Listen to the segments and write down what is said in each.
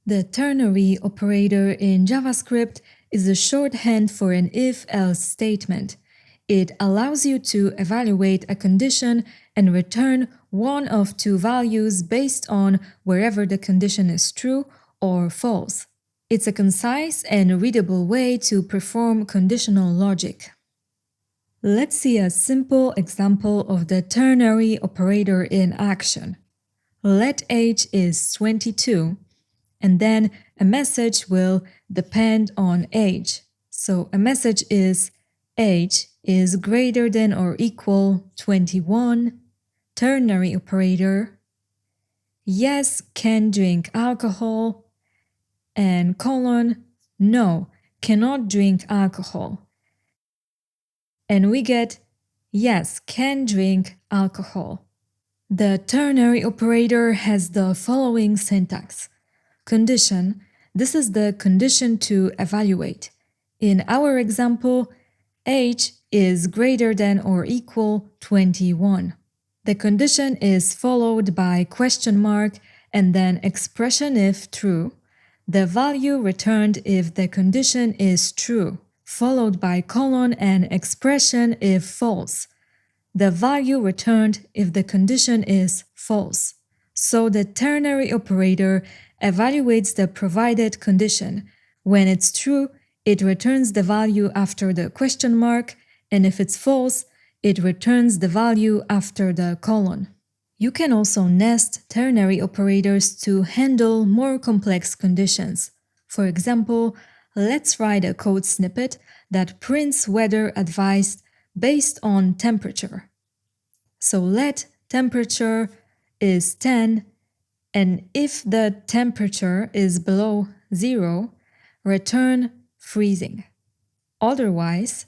The ternary operator in JavaScript is a shorthand for an if-else statement. It allows you to evaluate a condition and return one of two values based on wherever the condition is true or false. It's a concise and readable way to perform conditional logic. Let's see a simple example of the ternary operator in action. Let age is 22, and then a message will depend on age. So a message is age is greater than or equal 21, ternary operator, yes, can drink alcohol, and colon, no, cannot drink alcohol. And we get yes, can drink alcohol. The ternary operator has the following syntax. Condition, this is the condition to evaluate. In our example, age is greater than or equal 21. The condition is followed by question mark and then expression if true. The value returned if the condition is true, followed by colon and expression if false. The value returned if the condition is false. So the ternary operator evaluates the provided condition. When it's true, it returns the value after the question mark, and if it's false, it returns the value after the colon. You can also nest ternary operators to handle more complex conditions. For example, let's write a code snippet that prints weather advice based on temperature. So let temperature is 10, and if the temperature is below 0, return freezing. Otherwise,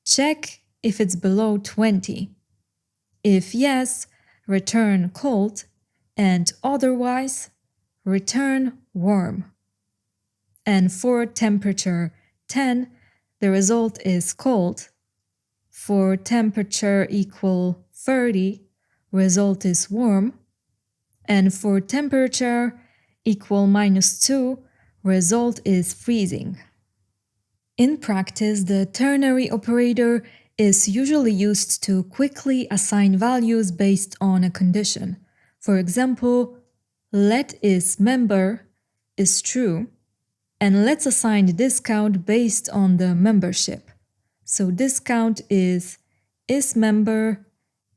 check if it's below 20. If yes, return cold, and otherwise, return warm. And for temperature 10, the result is cold. For temperature equal 30, result is warm. And for temperature equal -2, result is freezing. In practice, the ternary operator is usually used to quickly assign values based on a condition. For example, let is member is true, and let's assign the discount based on the membership. So discount is member,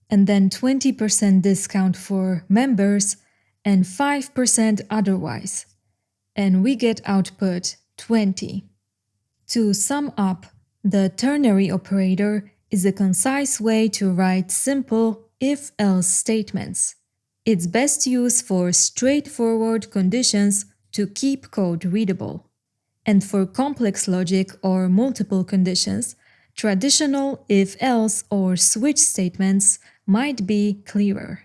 and then 20% discount for members and 5% otherwise. And we get output 20. To sum up, the ternary operator is a concise way to write simple if-else statements. It's best used for straightforward conditions to keep code readable. And for complex logic or multiple conditions, traditional if-else or switch statements might be clearer.